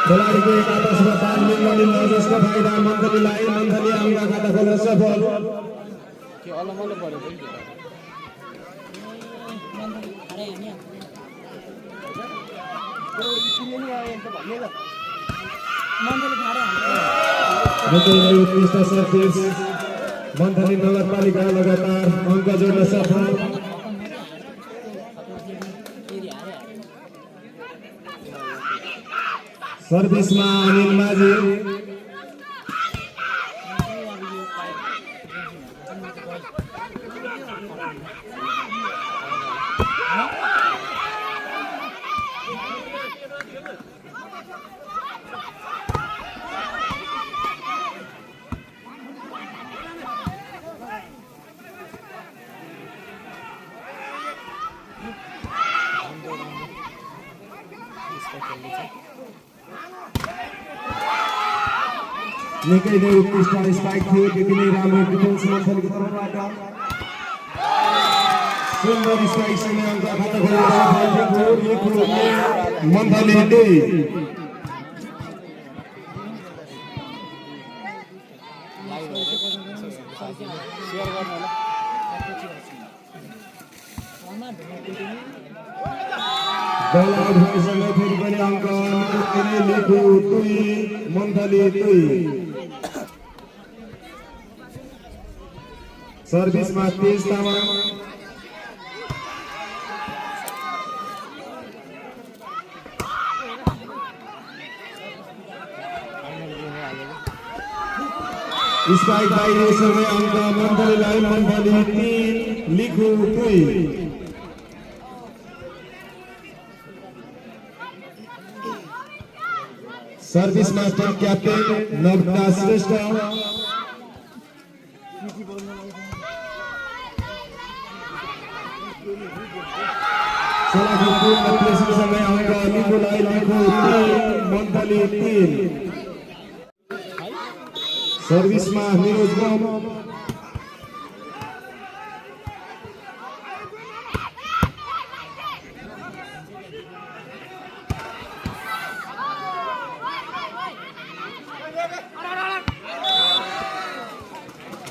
खेलाडी को एक आपसमा तालमेल गरिन्छ जसको फाइदा मन्थलीलाई मन्थली आउँदा खाता खोल्न सफल के अलमल पर्यो पनि उत्कृष्ट सर्भिस मन्थली नगरपालिका लगातार अङ्क जोड्न सफल सर्भिसमा अनिल माझी निकै नै उत्कृष्ट स्पाइक थियो त्यति नै राम्रो डिफेन्स मन्थलीको तर्फबाट सुन्दर स्पाइक सँगै अङ्क खाता खोल्न मन्थली बल आउट भएसँगै फेरि पनि अङ्क लेखु 2 मन्थली 2 सर्भिसमा तेज तामाङ स्पाइक बाहिरसँगै अङ्क मन्थलीलाई Manthali 3 Likhu 2 service master captain Navdas Shrestha समय अङ्क लिखुलाई लिखु 3 मन्थली 3 सर्भिसमा निरोज बम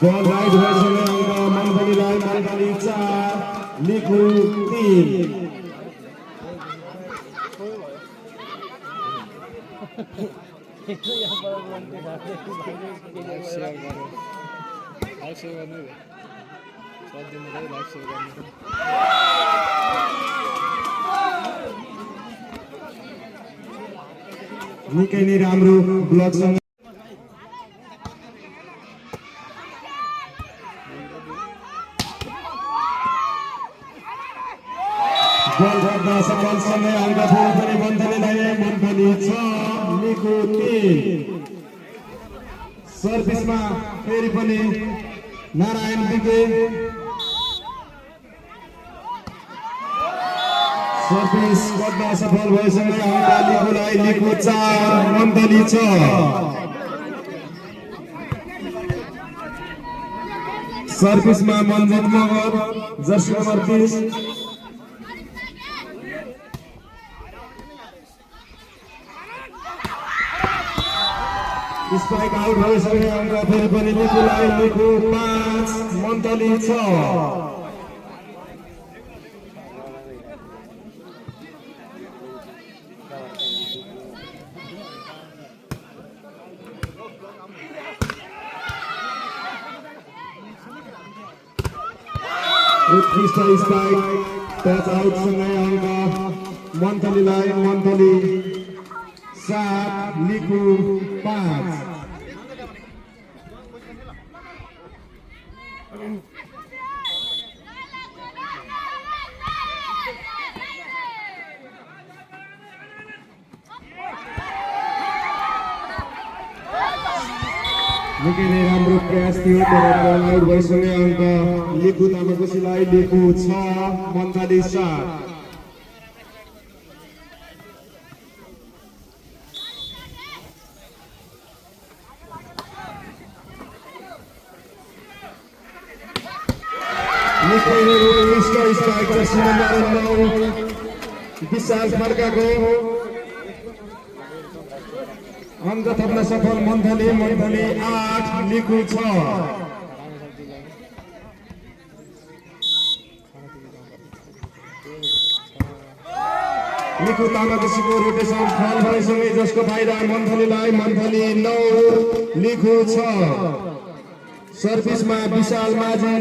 बल राइट भएसँगै अङ्क मन्थलीलाई मन्थली 4 लिखु 3 निकै नै राम्रो ब्लकसँग बल गर्दा सफल समय अङ्क फेरि मन्थलीलाई मन्थली 6 लिखु 3 सर्भिसमा फेरि पनि नारायण बिके सर्भिस गर्दा सफल भएसँगै अङ्क लिखुलाई लिखु 4 मन्थली 6 सर्भिसमा Manjit Magar jersey number 30 spike out भइसक्यो अङ्क फेरि पनि लिखुलाई लिखु 5 मन्थली 6 उत्कृष्ट स्पाइक टच आउट सँगै अङ्क मन्थलीलाई मन्थली 7 लिखु 5 बल निकै नै राम्रो प्रयास थियो तर बल आउट भइसक्यो अङ्क लिखु तामाकोसीलाई लिखु 6 मन्थली 7 निकै नै रिस्क स्ट्राइक जर्सी नम्बर 9 विशाल खड्काको अङ्क थप्न सफल मन्थली 8 लिखु 6 लिखु तामाकोसीको रोटेसन फल भएसँगै जसको फाइदा मन्थलीलाई 9 लिखु 6 सर्भिसमा विशाल माझी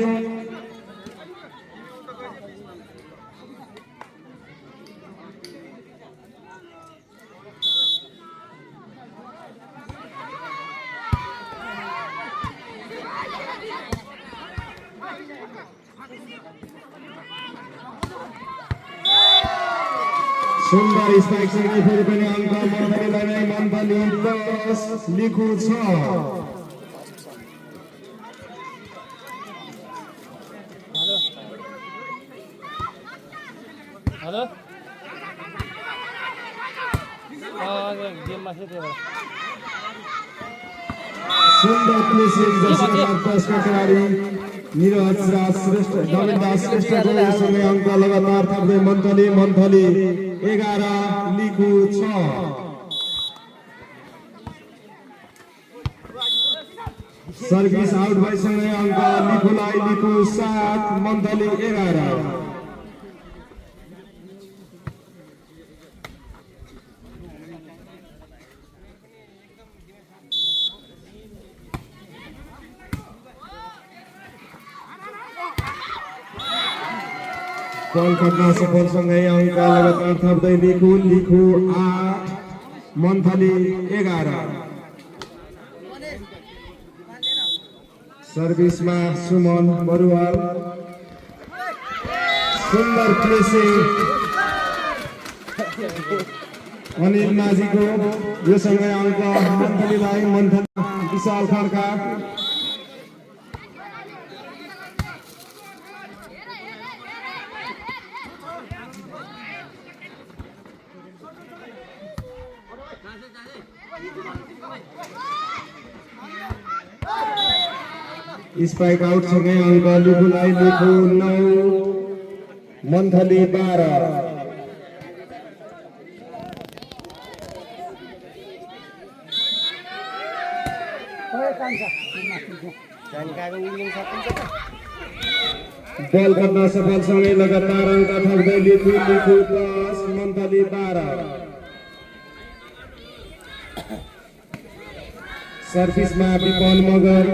सुन्दर स्ट्राइक सँगै फेरि पनि अङ्क मन्थलीलाई नै मन्थली 10 लिखु 6 हेलो गेममा थियो त्यही सुन्दर प्लेसिङ जर्सी नम्बर 10 का खेलाडी निरज राज श्रेष्ठ नवीनदास श्रेष्ठको सँगै अङ्क लगातार थप्दै मन्थली 11 लिखु 6 सर्भिस आउट भएसँगै अङ्क लिखुलाई लिखु 7 मन्थली 11 बल खट्न सफलसँगै अङ्क लगातार थप्दै लिखु 8 मन्थली 11 सर्भिसमा सुमन बरुवाल सुन्दर प्लेसिङ अनिल माझीको यो सँगै अङ्क मन्थलीलाई विशाल खड्का स्पाइक आउट सँगै अङ्क लिखुलाई लिखु 9 मन्थली 12 बल गर्न सफलसँगै लगातार अङ्क थप्दै लिखु 10 मन्थली 12 सर्भिसमा विपन मगर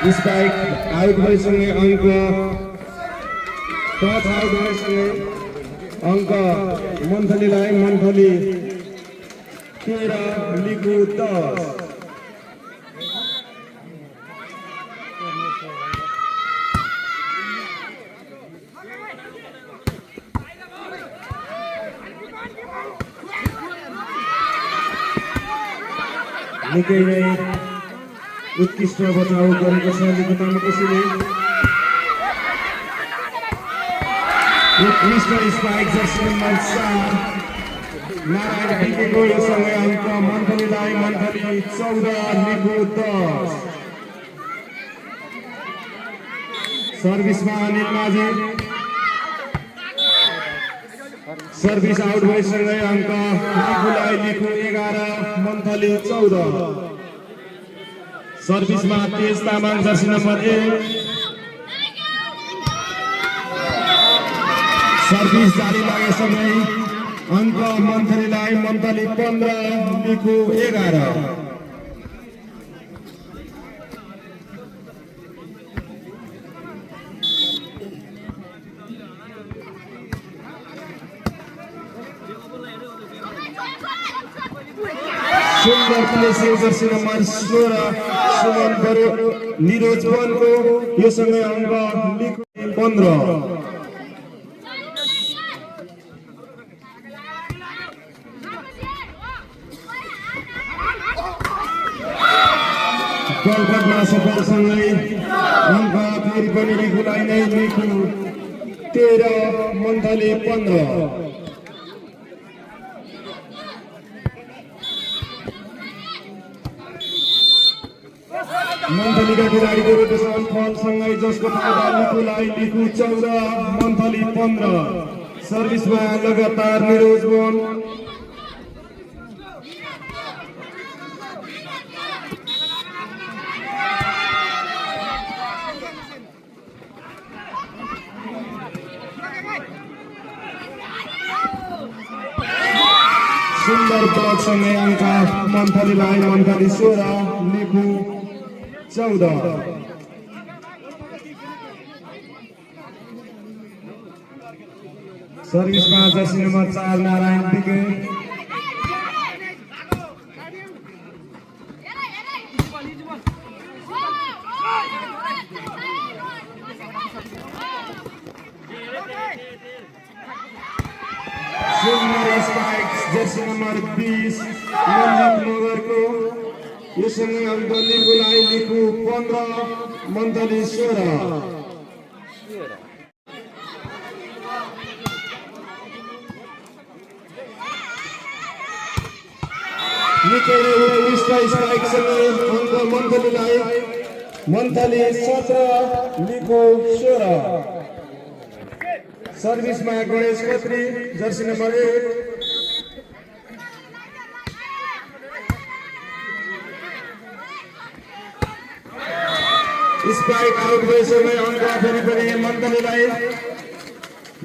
स्पाइक आउट भएसँगै अङ्क टच आउट भएसँगै अङ्क मन्थलीलाई 13 लिखु 10 निकै नै उत्कृष्ट बचाउ गरेको छ लिखु तामाकोसीले उत्कृष्ट स्पाइक जर्सी नम्बर 7 नारायण बिकेको यो सँगै अङ्क मन्थलीलाई 14 लिखु 10 सर्भिसमा अनिल माझी सर्भिस आउट भएसँगै अङ्क लिखुलाई लिखु 11 मन्थली 14 सर्भिसमा तेज तामाङ जर्सी नम्बर 1 सर्भिस जारी लागेसँगै अङ्क मन्थलीलाई 15 लिखु 11 सुन्दर सुन्दर प्लेसिङ जर्सी नम्बर 16 सुमन बरो निरोज वनको यो सँगै अङ्क लिखु 15। गोलफटमा सफलसँगै अङ्क फेरि पनि लिखुलाई नै लिखु 13 मन्थली 15। मन्थलीका खेलाडीको रोटेसन फलसँगै जसको फाइदा लिखुलाई लिखु 14 मन्थली 15। सर्भिसमा लगातार निरोज वन सुन्दर ब्लकसँगै अङ्क मन्थलीलाई मन्थली 16 लिखु 14। सर्भिसमा जर्सी नम्बर 4 नारायण पिके सुन्दर स्पाइक जर्सी नम्बर 20 मन्जित मगरको यो सँगै अङ्क लिखुलाई लिखु 15 मन्थली 16। निकै नै स्पाइकसँगै अङ्क मन्थली 17 लिखु 16। सर्भिसमा Ganesh Khatri jersey number 1 spike out भएसँगै अङ्क फेरि पनि मन्थलीलाई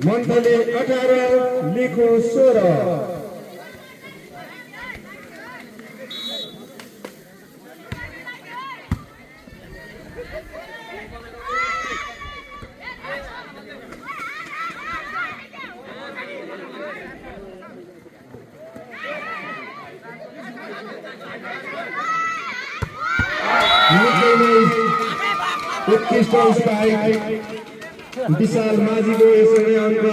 मन्थली 18 लिखु 16। उत्कृष्ट स्पाइक विशाल माझीको यसरी अङ्क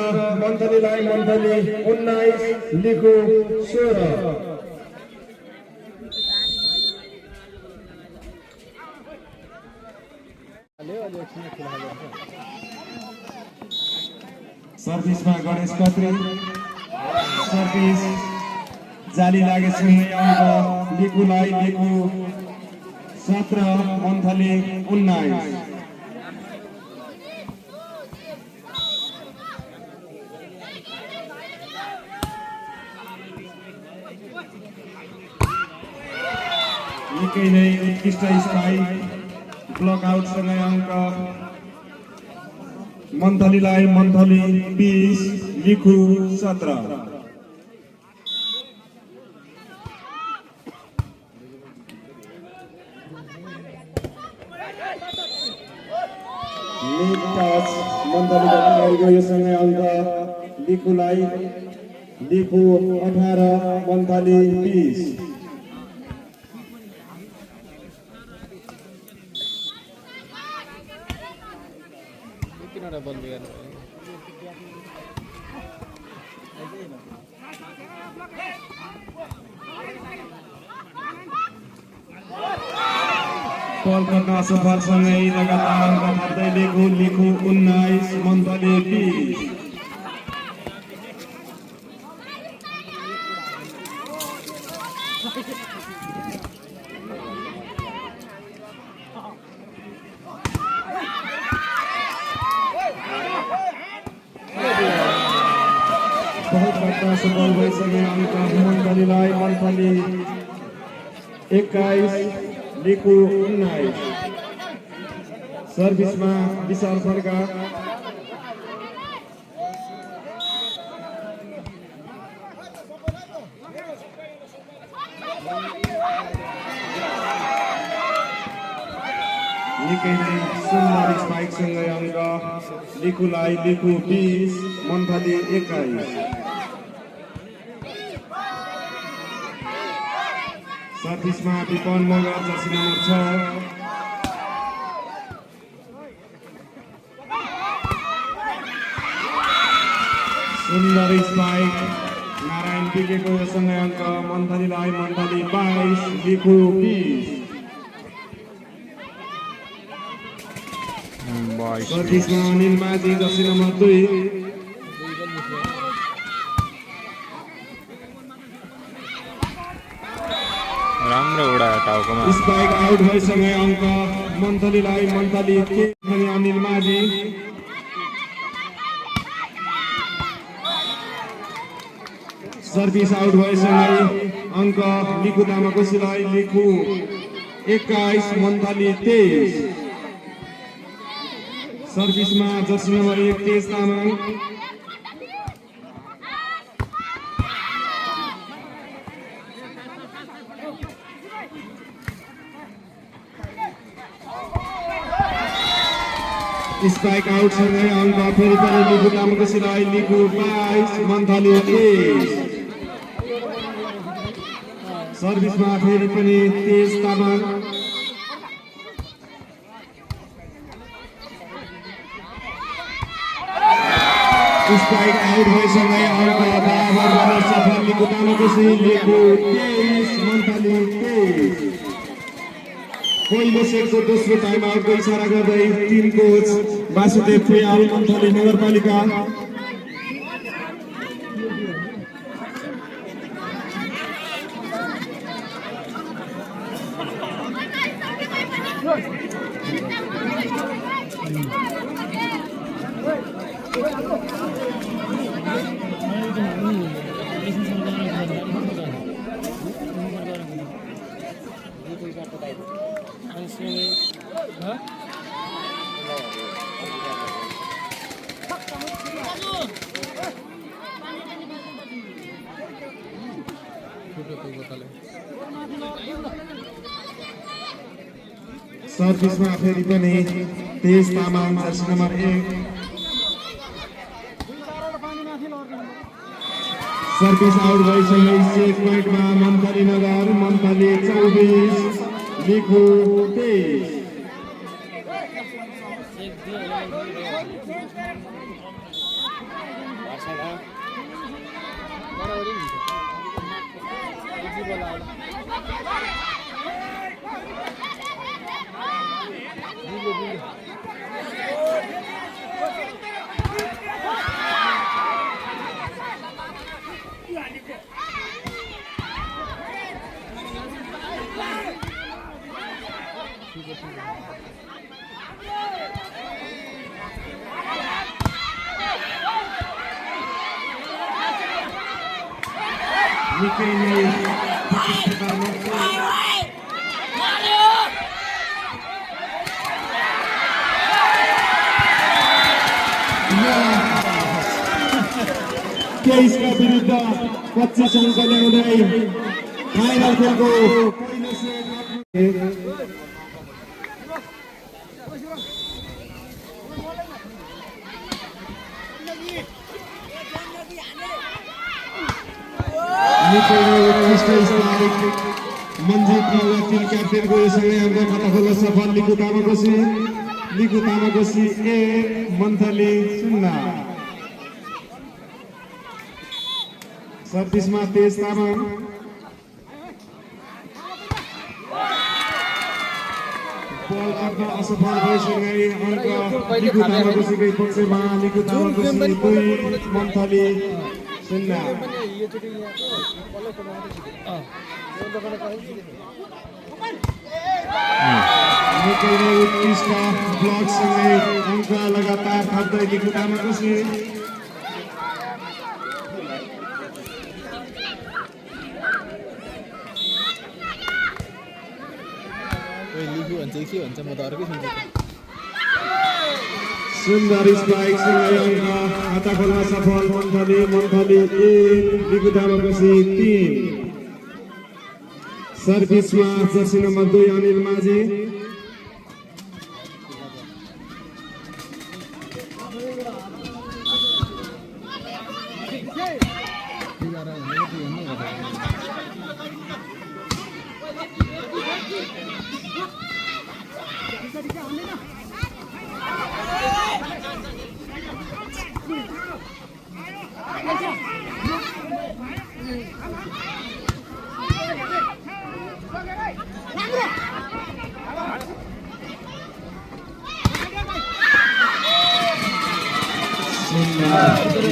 मन्थलीलाई मन्थली 19 लिखु 16। सर्भिसमा गणेश खत्री सर्भिस जाली लागेपछि अङ्क लिखुलाई लिखु 17 मन्थली 19। निकै नै उत्कृष्ट स्पाइक ब्लक आउटसँगै अङ्क मन्थलीलाई मन्थली 20 लिखु 17। मिड टच मन्थलीका खेलाडीको योसँगै अङ्क लिखुलाई लिखु 18 मन्थली 20। कल गर्न असफलसँगै लगातार अङ्क थप्दै लिखु 19 मन्थली 20। सफल भइसके अङ्क मन्थलीलाई मन्थली 21 लिखु 19। सर्भिसमा विशाल खड्का निकै नै सुन्दर स्पाइकसँगै अङ्क लिखुलाई लिखु 20 मन्थली 21। सर्भिसमा विपन मगर जर्सी नम्बर 6 सुन्दर स्पाइक नारायण पिकेको सँगै अङ्क मन्थलीलाई मन्थली 22 लिखु 20 सर्भिसमा अनिल माझी जर्सी नम्बर 2 राम्रो उडायो टाउकोमा स्पाइक आउट भएसँगै अङ्क मन्थलीलाई मन्थली अनि अनिल माझी सर्भिस आउट भएसँगै अङ्क लिखु तामाकोसीलाई लिखु 21 मन्थली 23 सर्भिसमा जर्सी नम्बर 1 तेज तामाङ स्पाइक आउट सँगै अङ्क फेरि पनि लिखु तामाकोसीलाई लिखु 22 मन्थली 23 सर्भिसमा फेरि पनि तेज तामाङ स्पाइक आउट भएसँगै अङ्क बराबर गर्न सफल लिखु तामाकोसी लिखु 23 मन्थली 23 पहिलो सेटको दोस्रो टाइम आउटको इसारा गर्दै टिम कोच वासुदेव प्रियाल मन्थली नगरपालिका सर्भिसमा फेरि पनि Tej Tamang jersey number 1 service out भइसक्यो सेट पोइन्टमा मन्थली नगर मन्थली 24 लिखु 23 निकै नै तेइसका विरुद्ध 25 अङ्क ल्याउँदै फाइनल खेलको पहिलो सेट मन्जित नगर टिम क्याप्टेनको योसँगै अङ्क खाता खोल्न सफल लिखु तामाकोसी 1 मन्थली 0 सर्भिसमा तेज तामाङ बल अड्न असफल भएसँगै अङ्क लिखु तामाकोसीकै पक्षमा लिखु तामाकोसी 2 मन्थली 0 निकै नै उत्कृष्ट ब्लकसँगै अङ्क लगातार थप्दै लिखु तामाकोसी सुन्दर स्ट्राइक सँगै अङ्क खाता खोल्न सफल मन्थली 1 लिखु तामाकोसी 3 सर्भिसमा जर्सी नम्बर 2 अनिल माझी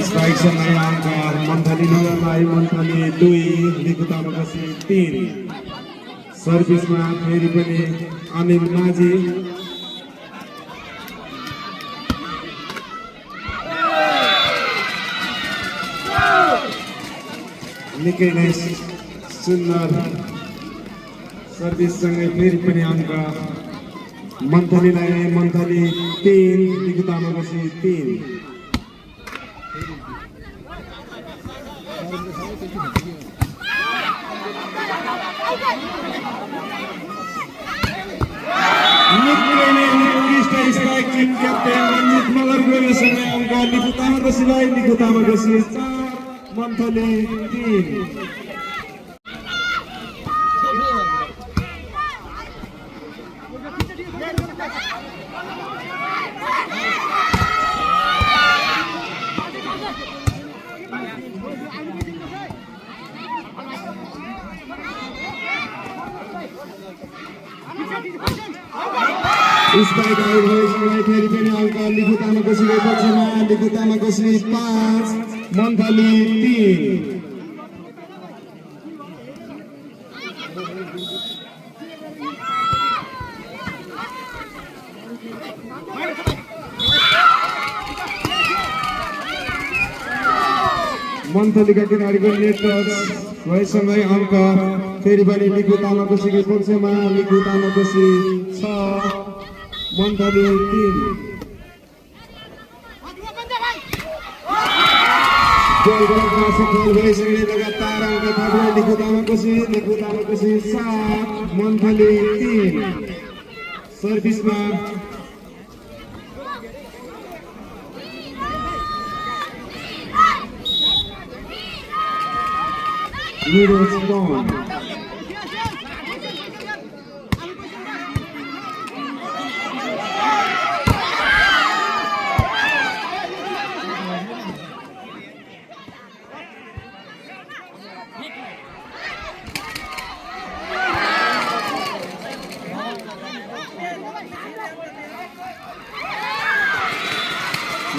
स्ट्राइक समय अंक मन्थली नगरलाई मन्थली 2 लिखुतामगसी 3 सर्भिसमा फेरि पनि अनिल माझी निकै नै सुन्दर सर्भिससँगै फेरि पनि अङ्क मन्थलीलाई Manthali 3 Likhutamakoshi 3 strike team captain Ranjit मगरको यो समय अङ्क लिखुतामगसीलाई लिखुतामगसी 4 मन्थली 3 स्ट्राइक आउट भएसँगै फेरि पनि अङ्क लिखुतामगसीको पक्षमा लिखुतामगसी 5 मन्थली 3 मन्थलीका खेलाडीको नेट टच भएसँगै अङ्क फेरि पनि लिखुतामगसीको पक्षमा लिखुतामगसी 6 मन्थली 3 गोल भइसक्ने लगातार अङ्क थाप्ने लिखुतामगसी 7 मन्थली 3 सर्भिसमा निरोज पवन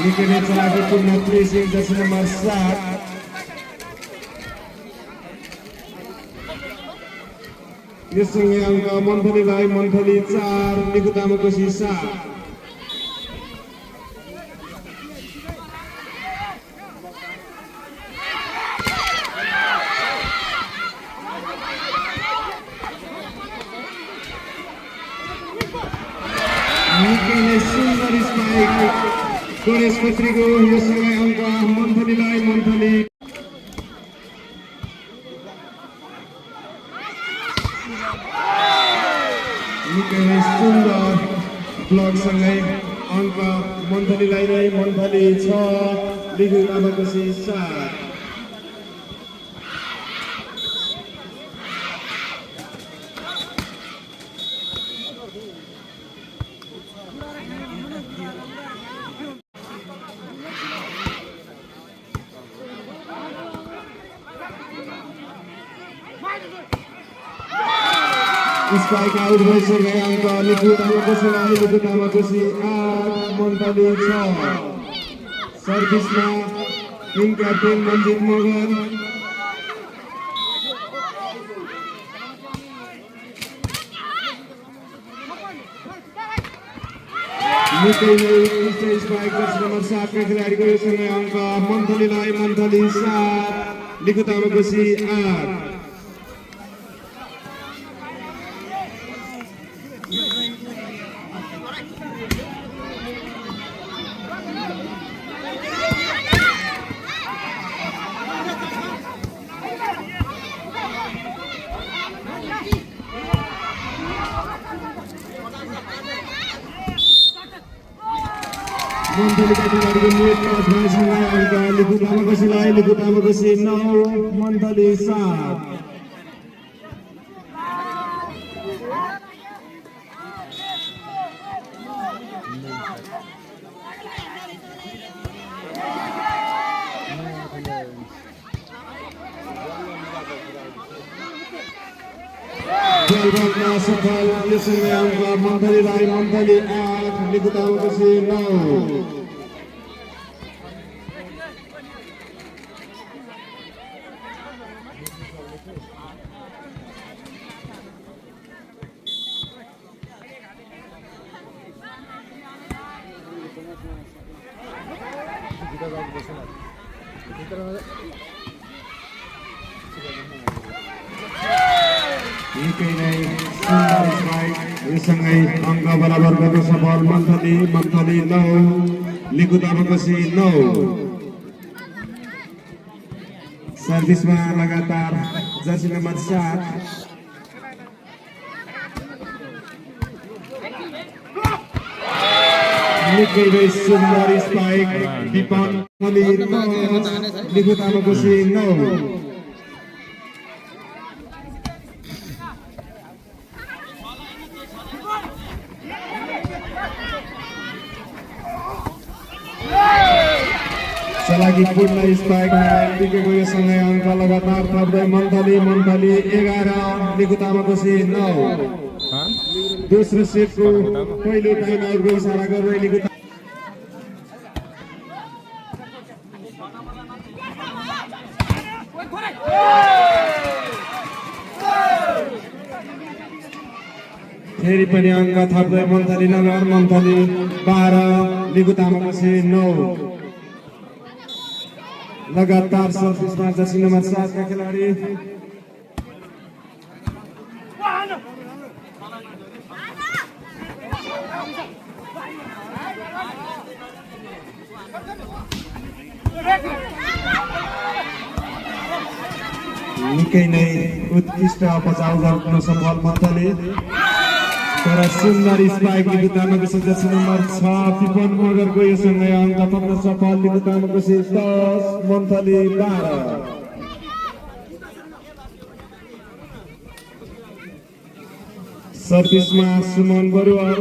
निकै नै चलाकीपूर्ण प्लेसिङ जर्सी नम्बर 7 यससँगै अङ्क मन्थलीलाई मन्थली 4 लिखुतामगसी 7 निकै नै सुन्दर स्ट्राइक गणेश खत्रीको यससँगै अङ्क मन्थलीलाई मन्थली निकै नै सुन्दर ब्लकसँगै अङ्क मन्थलीलाई नै मन्थली 6 लिखुतामगसी 7 स्ट्राइक आउट भइसक्ने अङ्क लिखुतामगसीलाई लिखुतामगसी 8 मन्थली 6 सर्भिसमा टिम क्याप्टेन रञ्जित मगर निकै नै स्ट्राइक जर्सी नम्बर 7 का खेलाडीको योसँग अङ्क मन्थलीलाई मन्थली 7 लिखुतामगसी 8 मन्थलीका खेलाडीको नेट टच भएसँगै अङ्क लिखुतामगसीलाई लिखुतामगसी 9 मन्थली 7 निकै 12 सफल यसैले अङ्क मन्थलीलाई मन्थली 8 लिखु तामाकोसी 9 निकै नै सुन्दर स्ट्राइक यससँगै अङ्क बराबर गर्न सफल मन्थली 9 लिखु तामाकोसी 9 सर्भिसमा लगातार जर्सी नम्बर 7 निकै नै सुन्दर स्ट्राइक विपन लिखु तामाकोसी 9 चलाकी पूर्ण स्ट्राइक टिकेको यो सँगै अङ्क लगातार थप्दै मन्थली 11 लिखु तामाकोसी 9 दोस्रो सेटको पहिलो टाइम आउटको इसारा गर्दै लिखु फेरि पनि अङ्क थप्दै मन्थली नगर मन्थली 12 लिखु तामाकोसी 9 लगातार सर्भिसमा जर्सी नम्बर 7 का खेलाडी निकै नै उत्कृष्ट बचाउ गर्न सफल मन्थली तर सुन्दर स्ट्राइक लिखु तामाकोसी जर्सी नम्बर 6 विपन मगरको योसँगै अङ्क थप्न सफल लिखु तामाकोसी 10 मन्थली 12 सर्भिसमा सुमन बरुवाल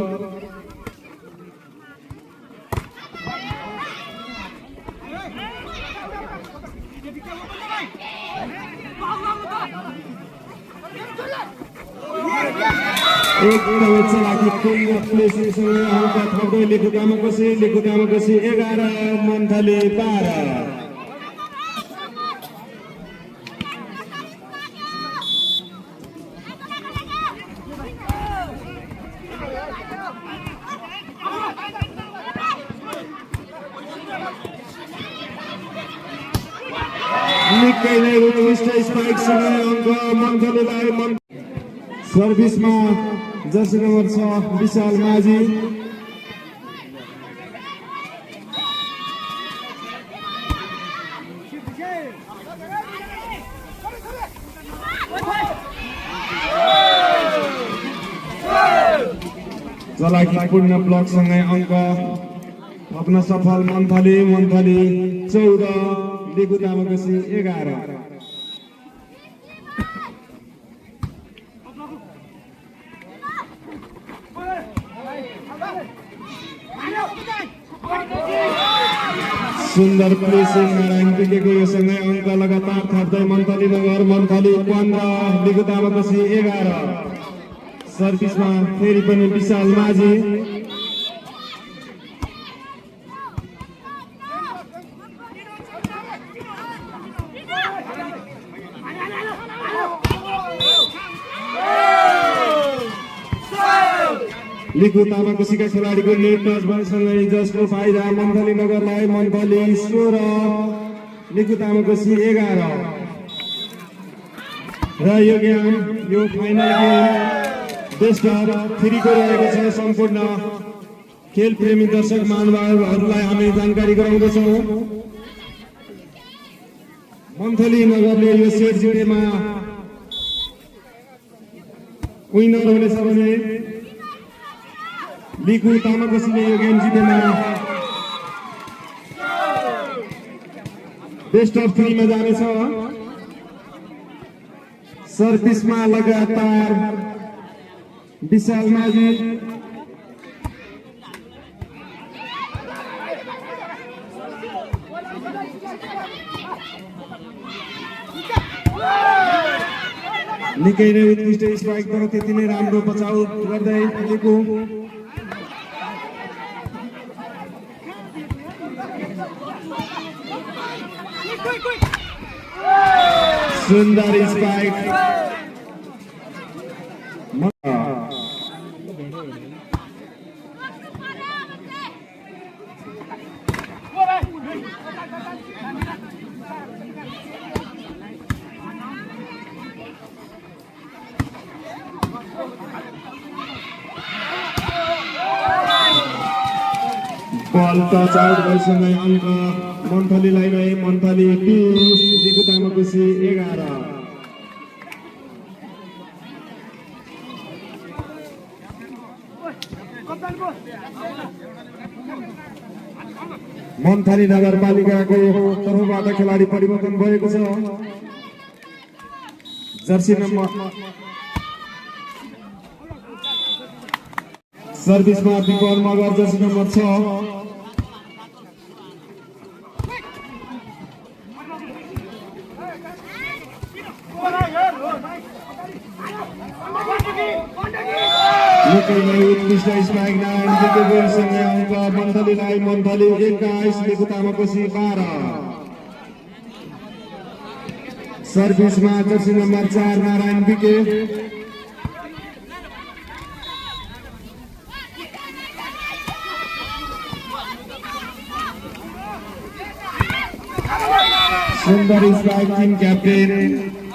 एकदमै चलाकी पूर्ण प्लेसिङसँगै अङ्क थप्दै लिखु तामाकोसी 11 मन्थली 12 निकै नै उत्कृष्ट स्ट्राइकसँगै अङ्क मन्थलीलाई सर्भिसमा जर्सी नम्बर 6 विशाल माझी चलाकी पूर्ण ब्लकसँगै अङ्क थप्न सफल मन्थली 14 लिखु तामाकोसी 11 सुन्दर प्लेसिङ नारायण टिकेको योसँगै अङ्क लगातार थप्दै मन्थली नगर मन्थली 15 लिखु तामाकोसी 11 सर्भिसमा फेरि पनि विशाल माझी लिखु तामाकोसीका खेलाडीको नेट टच बलसँगै जसको फाइदा मन्थली नगरलाई मन्थली 16 लिखु तामाकोसी 11 र यो गेम यो फाइनल गेम बेस्ट अफ 3 को रहेको छ सम्पूर्ण खेल प्रेमी दर्शक महानुभावहरूलाई हामी जानकारी गराउँदछौँ मन्थली नगरले यो सेट जितेमा विनर हुनेछ भने लिखु तामाकोसीले यो गेम जितेमा बेस्ट अफ 3 मा जानेछ सर्भिसमा लगातार विशाल माझी निकै नै उत्कृष्ट स्ट्राइक तर त्यति नै राम्रो बचाउ गर्दै लिकु सुन्दर स्ट्राइक बल टच आउट भइसँगै अङ्क मन्थलीलाई नै मन्थली 20 लिकु तामाकोसी 11 मन्थली नगरपालिकाको तर्फबाट खेलाडी परिवर्तन भएको छ जर्सी नम्बर सर्भिसमा विपन मगर जर्सी नम्बर 6 निकै नै उत्कृष्ट स्ट्राइक नारायण विकेसँगै अङ्क मन्थलीलाई मन्थली 21 लिकु तामाकोसी 12 सर्भिसमा जर्सी नम्बर 4 नारायण विके सुन्दर स्ट्राइक टिम क्याप्टेन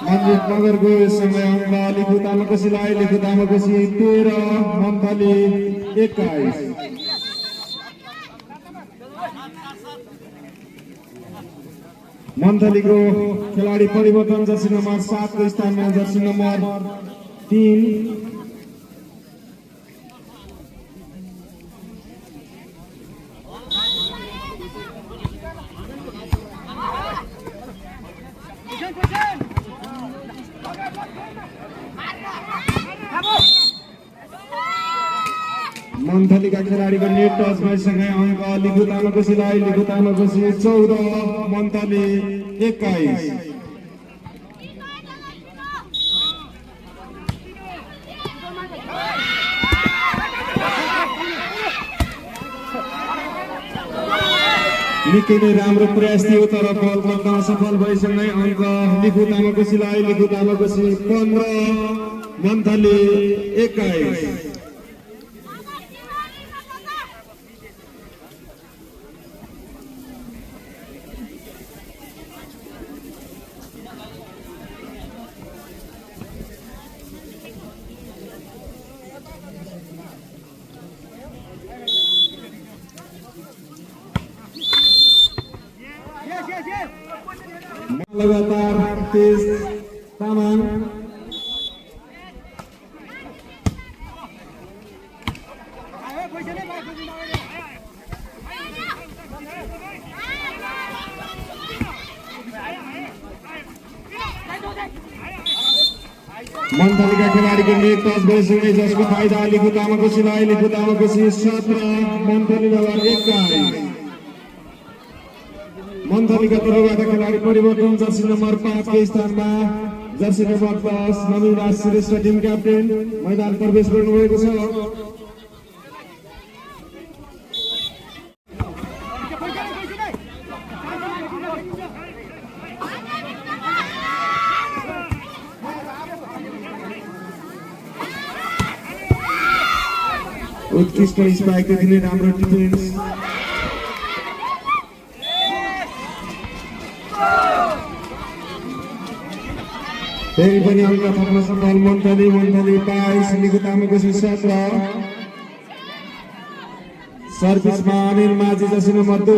मन्जित नगरको समय अङ्क लिकु तामाकोसीलाई लिकु तामाकोसी 13 मन्थली 21 मन्थलीको खेलाडी परिवर्तन जर्सी नम्बर 7 को स्थानमा जर्सी नम्बर 3 मन्थलीका खेलाडीको नेट टच भइसँगै अङ्क लिकु तामाकोसीलाई लिकु तामाकोसी 14 मन्थली 21 निकै नै राम्रो प्रयास थियो तर बल गर्न असफल भइसँगै अङ्क लिकु तामाकोसीलाई लिकु तामाकोसी 15 मन्थली 21 लगातार तेज तामाङ मन्थलीका खेलाडीको नेट टच भइसँगै जसको फाइदा लिकु तामाकोसीलाई लिकु तामाकोसी 17 मन्थली नम्बर 21 मन्थलीका तर्फबाट खेलाडी परिवर्तन जर्सी नम्बर 5 को स्थानमा jersey number 10 Naveenraj Shrestha team captain मैदान प्रवेश गर्नुभएको छ उत्कृष्ट स्ट्राइक देखि नै राम्रो डिफेन्स फेरि पनि अङ्क थप्न सफल मन्थली 22 लिकु तामाकोसी 17 सर्भिसमा Anil Majhi jersey number 2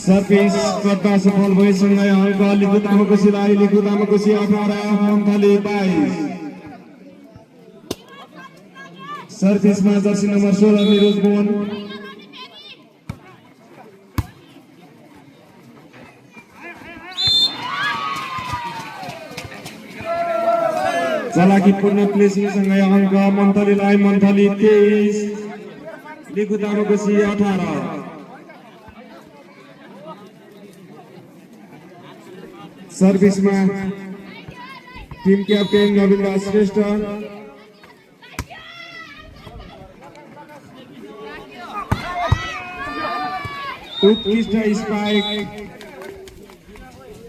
service गर्दा सफल भइसँगै अङ्क लिकु तामाकोसीलाई लिकु तामाकोसी 18 मन्थली 22 सर्भिसमा जर्सी नम्बर 16 निरोज मोहन चलाकीपूर्ण प्लेसिङसँगै अङ्क मन्थलीलाई मन्थली 23 लिकु तामाकोसी 18 सर्भिसमा टिम क्याप्टेन नवीन दास श्रेष्ठ उत्कृष्ट स्पाइक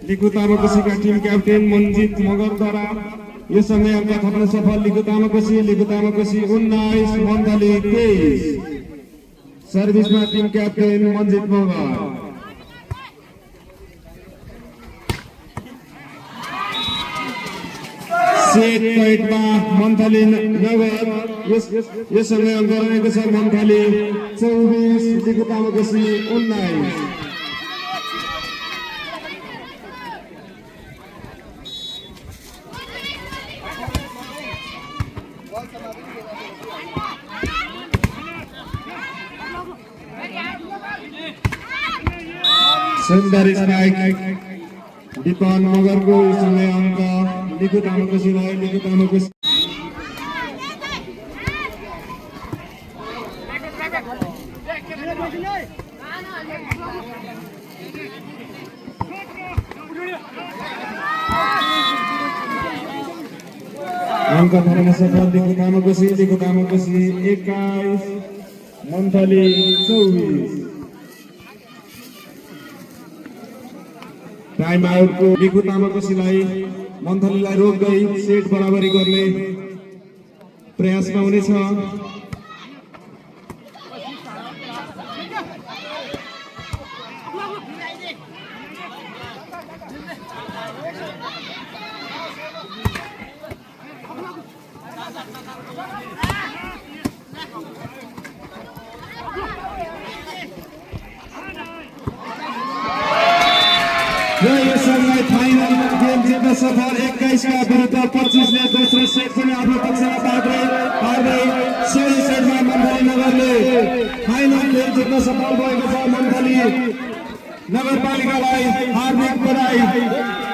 लिकु तामाकोसीका टिम क्याप्टेन मनजित मगरद्वारा यो सँगै अङ्क थप्न सफल लिकु तामाकोसी 19 मन्थली 23 सर्भिसमा team captain Manjit Magar set पोइन्टमा मन्थली नगर यो सँगै अङ्क रहेको छ मन्थली 24 लिकु तामाकोसी 19 सुन्दर स्ट्राइक दीपन मगरको सँगै अङ्क लिकु तामाकोसी रह्यो लिकु तामाकोसी अङ्क थप्न सफल लिकु तामाकोसी 21 मन्थली 24 टाइम आउटको लिकु तामाकोसीलाई मन्थलीलाई रोक्दै सेट बराबरी गर्ने प्रयासमा हुनेछ र यसलाई फाइनल गेम जित्न सफल 21 का विरुद्ध 25 ले दोस्रो सेट पनि आफ्नो पक्षमा पार्दै 6 सेटमा मन्थली नगरले फाइनल गेम जित्न सफल भएको छ। मन्थली नगरपालिकालाई हार्दिक बधाई।